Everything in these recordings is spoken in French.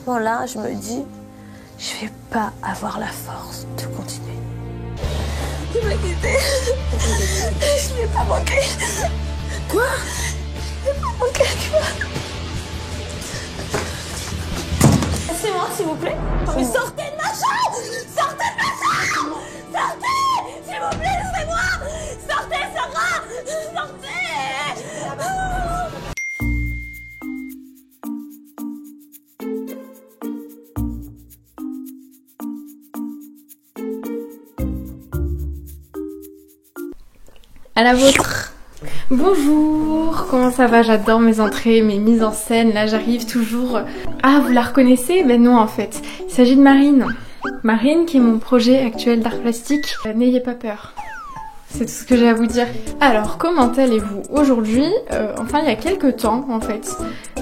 moment-là, je me dis, je vais pas avoir la force de continuer. Il m'a quitté. Je l'ai pas manqué. Quoi? Je l'ai pas manqué, quoi? Laissez-moi, s'il vous plaît. Mais sortez de ma chambre! Sortez de ma chambre! Sortez! S'il vous plaît, laissez-moi! Sortez, Sarah! Sortez! À la vôtre. Bonjour, comment ça va? J'adore mes entrées, mes mises en scène. Là, j'arrive toujours... Ah, vous la reconnaissez? Ben non, en fait. Il s'agit de Marine. Marine, qui est mon projet actuel d'art plastique. N'ayez pas peur. C'est tout ce que j'ai à vous dire. Alors, comment allez-vous aujourd'hui? Enfin, il y a quelques temps, en fait.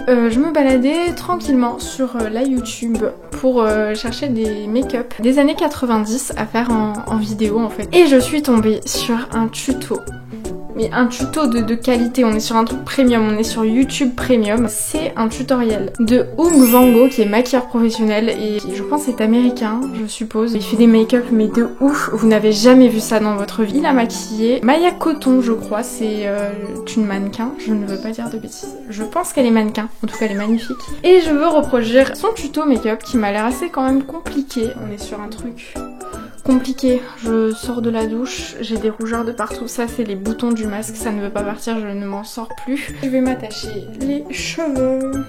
Je me baladais tranquillement sur la YouTube pour chercher des make-up des années 90 à faire en vidéo, en fait. Et je suis tombée sur un tuto. Mais un tuto de qualité, on est sur un truc premium, on est sur YouTube Premium. C'est un tutoriel de Hung Vango qui est maquilleur professionnel et je pense c'est américain, je suppose. Il fait des make-up mais de ouf, vous n'avez jamais vu ça dans votre vie. Il a maquillé Maya Coton, je crois, c'est une mannequin, je ne veux pas dire de bêtises. Je pense qu'elle est mannequin, en tout cas elle est magnifique. Et je veux reproduire son tuto make-up qui m'a l'air assez quand même compliqué. On est sur un truc... compliqué, je sors de la douche, j'ai des rougeurs de partout, ça c'est les boutons du masque, ça ne veut pas partir, je ne m'en sors plus. Je vais m'attacher les cheveux.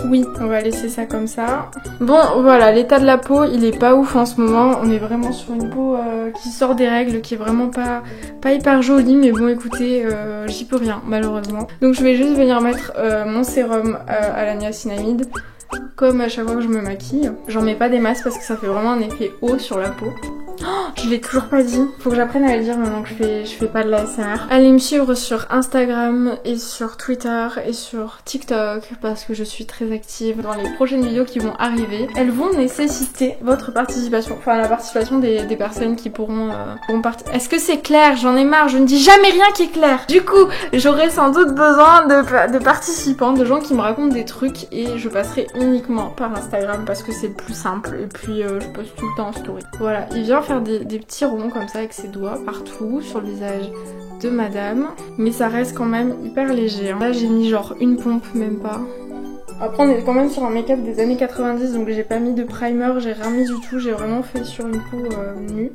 Oui, on va laisser ça comme ça. Bon voilà, l'état de la peau il est pas ouf en ce moment, on est vraiment sur une peau qui sort des règles, qui est vraiment pas hyper jolie, mais bon écoutez, j'y peux rien malheureusement. Donc je vais juste venir mettre mon sérum à la niacinamide. Comme à chaque fois que je me maquille, j'en mets pas des masses parce que ça fait vraiment un effet haut sur la peau. Oh, je l'ai toujours pas dit. Faut que j'apprenne à le dire maintenant que je fais pas de l'ASMR. Allez me suivre sur Instagram et sur Twitter et sur TikTok parce que je suis très active dans les prochaines vidéos qui vont arriver. Elles vont nécessiter votre participation, enfin la participation des personnes qui pourront participer. Est-ce que c'est clair? J'en ai marre, je ne dis jamais rien qui est clair. Du coup, j'aurai sans doute besoin de participants, de gens qui me racontent des trucs et je passerai uniquement par Instagram parce que c'est le plus simple et puis je poste tout le temps en story. Voilà, il vient faire des petits ronds comme ça avec ses doigts partout sur le visage de madame, mais ça reste quand même hyper léger hein. Là j'ai mis genre une pompe, même pas. Après on est quand même sur un make-up des années 90 donc j'ai pas mis de primer, j'ai rien mis du tout, j'ai vraiment fait sur une peau nue.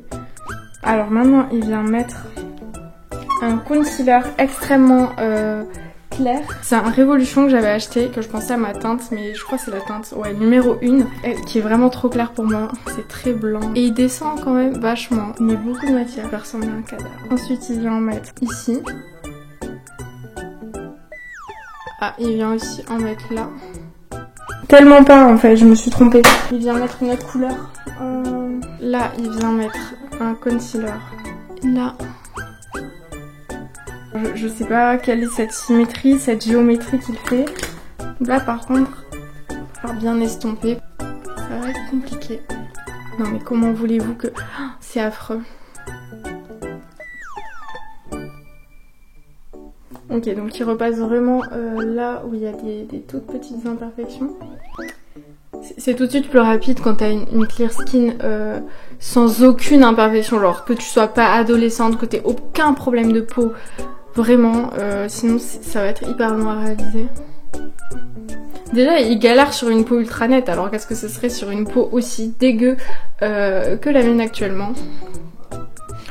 Alors maintenant il vient mettre un concealer extrêmement clair. C'est un Révolution que j'avais acheté, que je pensais à ma teinte, mais je crois que c'est la teinte, ouais, numéro 1, qui est vraiment trop clair pour moi. C'est très blanc. Et il descend quand même vachement. Il met beaucoup de matière, il ressemble à un cadavre. Ensuite, il vient en mettre ici. Ah, il vient aussi en mettre là. Tellement pas en fait, je me suis trompée. Il vient mettre une autre couleur. Là, il vient mettre un concealer. Là. Je sais pas quelle est cette symétrie, cette géométrie qu'il fait. Là par contre, il va falloir bien estomper. Ça va être compliqué. Non mais comment voulez-vous que... Oh, c'est affreux. Ok, donc il repasse vraiment là où il y a des toutes petites imperfections. C'est tout de suite plus rapide quand t'as une clear skin sans aucune imperfection. Genre que tu sois pas adolescente, que t'aies aucun problème de peau. Vraiment, sinon ça va être hyper long à réaliser. Déjà, il galère sur une peau ultra nette, alors qu'est-ce que ce serait sur une peau aussi dégueu que la mienne actuellement?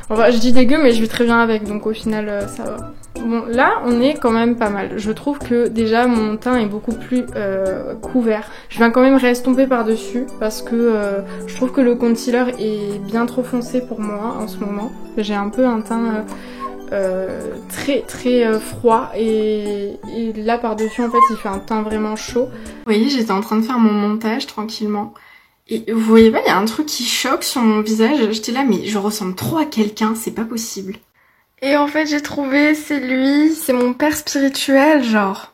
Enfin, je dis dégueu, mais je vis très bien avec, donc au final, ça va. Bon, là, on est quand même pas mal. Je trouve que déjà, mon teint est beaucoup plus couvert. Je viens quand même restomper par-dessus, parce que je trouve que le concealer est bien trop foncé pour moi en ce moment. J'ai un peu un teint... très froid et là par dessus en fait il fait un teint vraiment chaud. Vous voyez, j'étais en train de faire mon montage tranquillement et vous voyez pas, il y a un truc qui choque sur mon visage. J'étais là mais je ressemble trop à quelqu'un, c'est pas possible. Et en fait j'ai trouvé, c'est lui, c'est mon père spirituel. Genre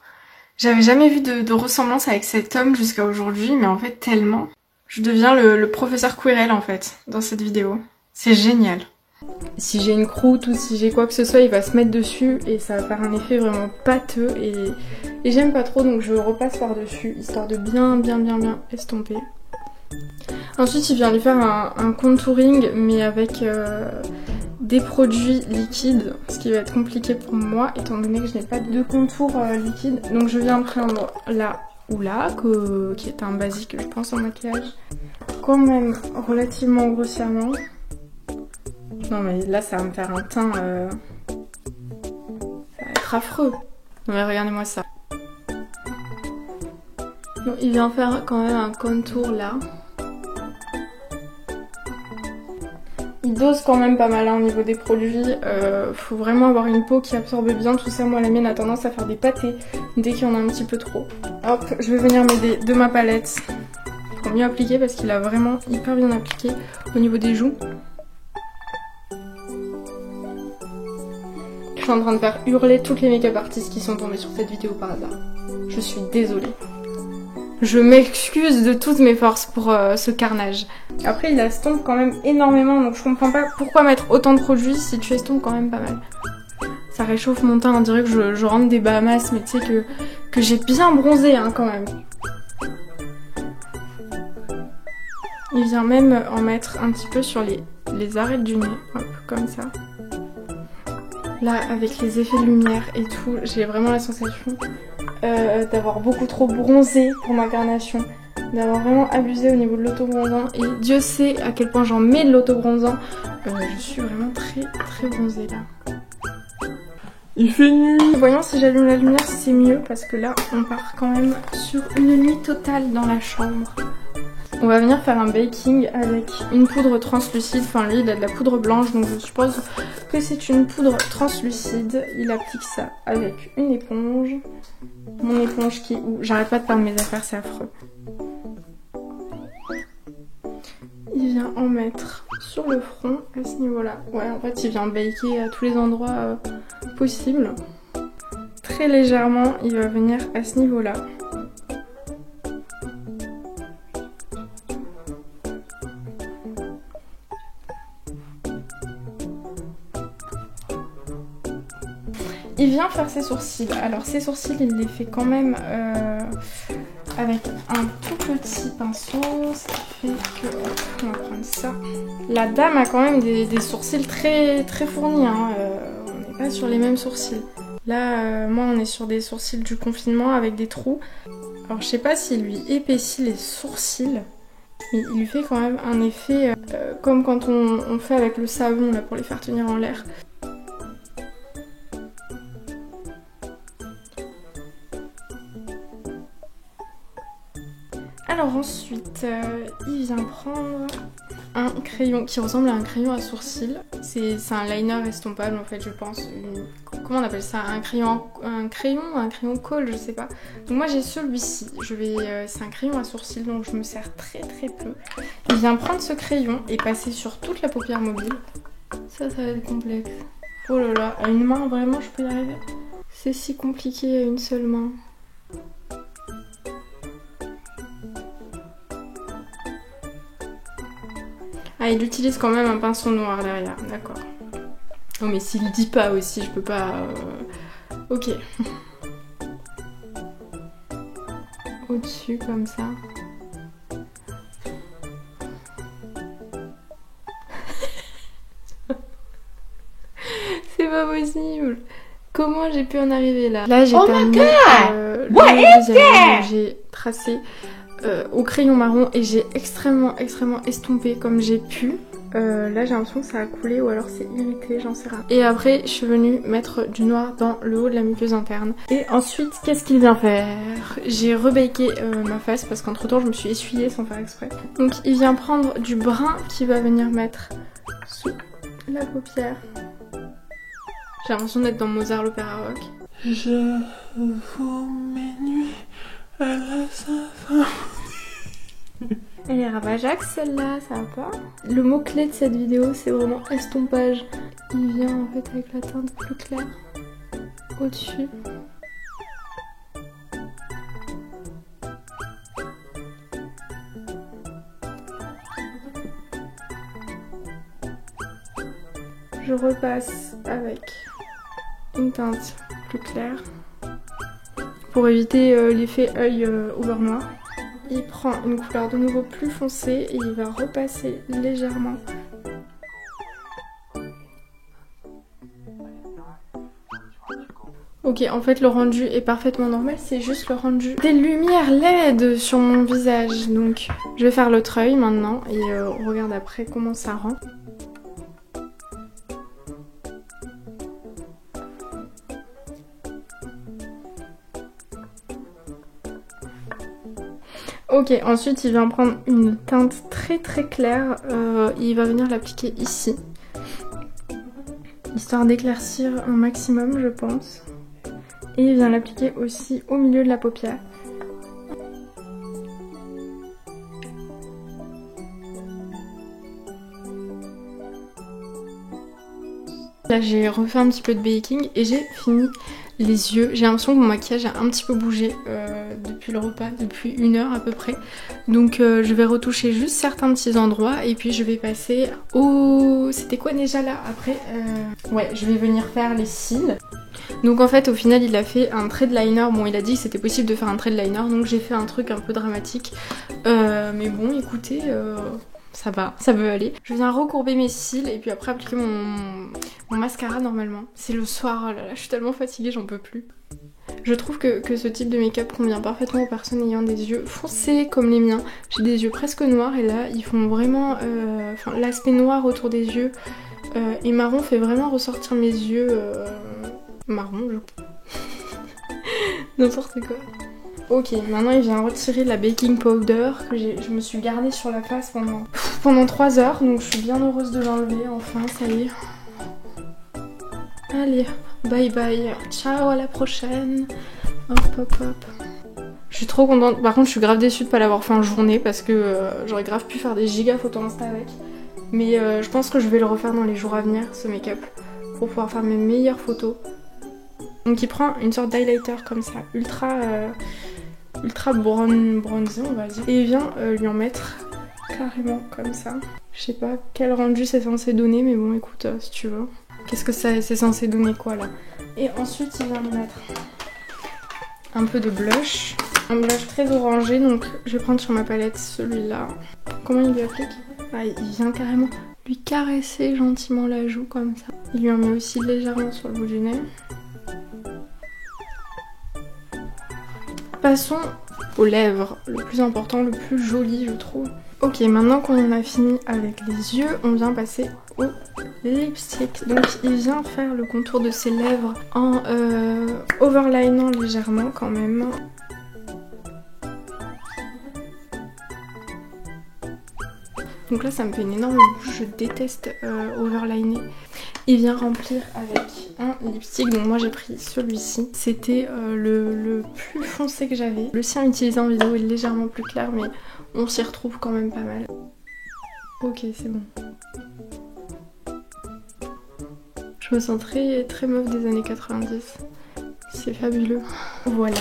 j'avais jamais vu de ressemblance avec cet homme jusqu'à aujourd'hui, mais en fait tellement. Je deviens le professeur Quirrell en fait dans cette vidéo. C'est génial. Si j'ai une croûte ou si j'ai quoi que ce soit, il va se mettre dessus et ça va faire un effet vraiment pâteux et j'aime pas trop, donc je repasse par-dessus histoire de bien estomper. Ensuite, il vient lui faire un contouring mais avec des produits liquides, ce qui va être compliqué pour moi étant donné que je n'ai pas de contour liquide. Donc je viens prendre la Hoola, qui est un basique je pense en maquillage, quand même relativement grossièrement. Non mais là ça va me faire un teint, ça va être affreux. Non mais regardez-moi ça. Donc, il vient faire quand même un contour là. Il dose quand même pas mal hein, au niveau des produits. Faut vraiment avoir une peau qui absorbe bien tout ça. Moi la mienne a tendance à faire des pâtés dès qu'il y en a un petit peu trop. Hop, je vais venir m'aider de ma palette pour mieux appliquer parce qu'il a vraiment hyper bien appliqué au niveau des joues. Je suis en train de faire hurler toutes les make-up artistes qui sont tombées sur cette vidéo par hasard. Je suis désolée. Je m'excuse de toutes mes forces pour ce carnage. Après il estompe quand même énormément, donc je comprends pas pourquoi mettre autant de produits si tu estompes quand même pas mal. Ça réchauffe mon teint, on dirait que je rentre des Bahamas, mais tu sais que j'ai bien bronzé hein, quand même. Il vient même en mettre un petit peu sur les arêtes du nez, hop, comme ça. Là, avec les effets de lumière et tout, j'ai vraiment la sensation d'avoir beaucoup trop bronzé pour ma carnation. D'avoir vraiment abusé au niveau de l'autobronzant. Et Dieu sait à quel point j'en mets de l'autobronzant. Je suis vraiment très bronzée là. Il fait nuit. Voyons si j'allume la lumière si c'est mieux. Parce que là, on part quand même sur une nuit totale dans la chambre. On va venir faire un baking avec une poudre translucide. Enfin lui il a de la poudre blanche donc je suppose que c'est une poudre translucide. Il applique ça avec une éponge. Mon éponge qui est où? J'arrête pas de perdre mes affaires, c'est affreux. Il vient en mettre sur le front à ce niveau-là. Ouais en fait il vient baker à tous les endroits possibles. Très légèrement il va venir à ce niveau-là. Il vient faire ses sourcils. Alors ses sourcils, il les fait quand même avec un tout petit pinceau. Ce qui fait que... Hop, on va prendre ça. La dame a quand même des sourcils très fournis. Hein. On n'est pas sur les mêmes sourcils. Là, moi, on est sur des sourcils du confinement avec des trous. Alors je sais pas s'il lui épaissit les sourcils. Mais il lui fait quand même un effet comme quand on fait avec le savon là, pour les faire tenir en l'air. Alors ensuite, il vient prendre un crayon qui ressemble à un crayon à sourcils. C'est un liner estompable en fait je pense. Comment on appelle ça? Un crayon colle, je sais pas. Donc moi j'ai celui-ci. C'est un crayon à sourcils donc je me sers très peu. Il vient prendre ce crayon et passer sur toute la paupière mobile. Ça va être complexe. Oh là là, à une main vraiment je peux y arriver. C'est si compliqué à une seule main. Ah, il utilise quand même un pinceau noir derrière, d'accord. Oh mais s'il dit pas aussi, je peux pas... Ok. Au-dessus, comme ça. C'est pas possible. Comment j'ai pu en arriver là? Là, j'ai terminé j'ai tracé au crayon marron et j'ai extrêmement estompé comme j'ai pu. Là j'ai l'impression que ça a coulé ou alors c'est irrité, j'en sais rien. Et après je suis venue mettre du noir dans le haut de la muqueuse interne. Et ensuite qu'est-ce qu'il vient faire? J'ai rebaké ma face parce qu'entre temps je me suis essuyée sans faire exprès. Donc il vient prendre du brun qu'il va venir mettre sous la paupière. J'ai l'impression d'être dans Mozart l'opéra rock. Je vous mes nuits à la symphonie. Elle est rabajaque celle-là, ça va pas. Le mot-clé de cette vidéo c'est vraiment estompage. Il vient en fait avec la teinte plus claire au-dessus. repasse avec une teinte plus claire pour éviter l'effet œil over noir. Il prend une couleur de nouveau plus foncée et il va repasser légèrement. Ok, en fait le rendu est parfaitement normal, c'est juste le rendu des lumières LED sur mon visage. Donc je vais faire l'autre œil maintenant et on regarde après comment ça rend. Ok, ensuite il vient prendre une teinte très claire, il va venir l'appliquer ici, histoire d'éclaircir un maximum je pense. Et il vient l'appliquer aussi au milieu de la paupière. Là j'ai refait un petit peu de baking et j'ai fini les yeux. J'ai l'impression que mon maquillage a un petit peu bougé depuis le repas, depuis 1 heure à peu près. Donc je vais retoucher juste certains petits endroits et puis je vais passer au... C'était quoi déjà là après ouais, je vais venir faire les cils. Donc en fait au final il a fait un trait de liner. Bon, il a dit que c'était possible de faire un trait de liner, donc j'ai fait un truc un peu dramatique. Mais bon écoutez... ça va, ça veut aller. Je viens recourber mes cils et puis après appliquer mon mascara normalement. C'est le soir, oh là là, je suis tellement fatiguée, j'en peux plus. Je trouve que ce type de make-up convient parfaitement aux personnes ayant des yeux foncés comme les miens. J'ai des yeux presque noirs et là ils font vraiment... l'aspect noir autour des yeux et marron fait vraiment ressortir mes yeux marron, je... n'importe quoi. Ok, maintenant il vient retirer la baking powder que je me suis gardée sur la face pendant 3 heures. Donc je suis bien heureuse de l'enlever, enfin ça y est. Allez, bye bye, ciao, à la prochaine. Hop hop hop. Je suis trop contente, par contre je suis grave déçue de pas l'avoir fait en journée parce que j'aurais grave pu faire des giga photos Insta avec. Mais je pense que je vais le refaire dans les jours à venir, ce make-up, pour pouvoir faire mes meilleures photos. Donc il prend une sorte d'highlighter comme ça, ultra bronzé on va dire. Et il vient lui en mettre carrément comme ça. Je sais pas quel rendu c'est censé donner, mais bon écoute, si tu veux. Qu'est-ce que c'est censé donner quoi là? Et ensuite il vient lui mettre un peu de blush. Un blush très orangé, donc je vais prendre sur ma palette celui-là. Comment il lui applique? Ah, il vient carrément lui caresser gentiment la joue comme ça. Il lui en met aussi légèrement sur le bout du nez. Passons aux lèvres, le plus important, le plus joli je trouve. Ok, maintenant qu'on a fini avec les yeux, on vient passer au lipstick. Donc il vient faire le contour de ses lèvres en overlinant légèrement quand même. Donc là ça me fait une énorme bouche, je déteste overliner. Il vient remplir avec un lipstick, donc moi j'ai pris celui-ci. C'était le plus foncé que j'avais. Le sien utilisé en vidéo est légèrement plus clair, mais on s'y retrouve quand même pas mal. Ok, c'est bon. Je me sens très meuf des années 90. C'est fabuleux. Voilà.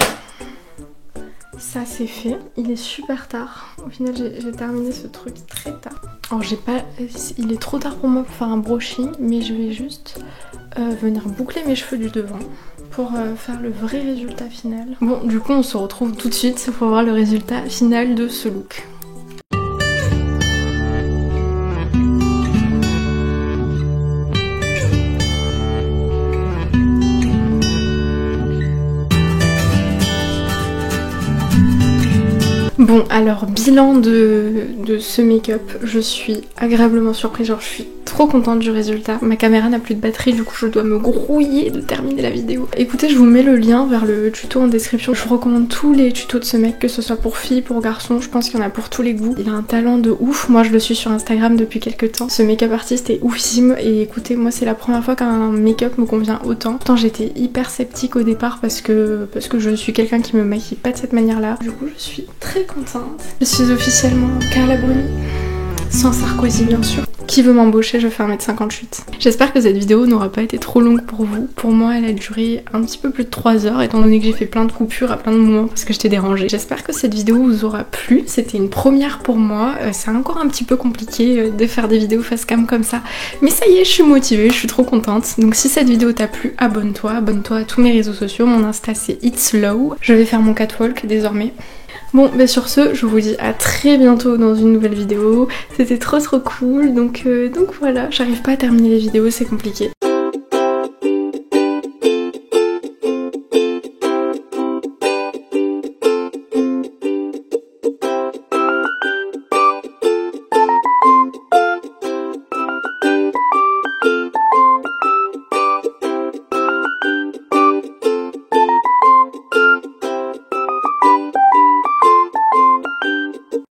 Ça c'est fait. Il est super tard. Au final j'ai terminé ce truc très tard. Alors j'ai pas... Il est trop tard pour moi pour faire un brushing, mais je vais juste venir boucler mes cheveux du devant pour faire le vrai résultat final. Bon, du coup on se retrouve tout de suite pour voir le résultat final de ce look. Bon alors bilan de ce make-up, je suis agréablement surprise, genre je suis trop contente du résultat. Ma caméra n'a plus de batterie, du coup je dois me grouiller de terminer la vidéo. Écoutez, je vous mets le lien vers le tuto en description. Je vous recommande tous les tutos de ce mec, que ce soit pour filles, pour garçons, je pense qu'il y en a pour tous les goûts. Il a un talent de ouf, moi je le suis sur Instagram depuis quelques temps. Ce make-up artiste est oufissime et écoutez, moi c'est la première fois qu'un make-up me convient autant. Pourtant j'étais hyper sceptique au départ parce que je suis quelqu'un qui me maquille pas de cette manière là. Du coup je suis très contente. Je suis officiellement Carla Bruni. sans Sarkozy bien sûr. Qui veut m'embaucher, je fais 1m58. J'espère que cette vidéo n'aura pas été trop longue pour vous. Pour moi, elle a duré un petit peu plus de 3 heures, étant donné que j'ai fait plein de coupures à plein de moments parce que je t'ai dérangée. J'espère que cette vidéo vous aura plu. C'était une première pour moi. C'est encore un petit peu compliqué de faire des vidéos face cam comme ça. Mais ça y est, je suis motivée, je suis trop contente. Donc si cette vidéo t'a plu, abonne-toi à tous mes réseaux sociaux. Mon Insta c'est It's Low. Je vais faire mon catwalk désormais. Bon, bah sur ce, je vous dis à très bientôt dans une nouvelle vidéo. C'était trop cool, donc voilà, j'arrive pas à terminer les vidéos, c'est compliqué.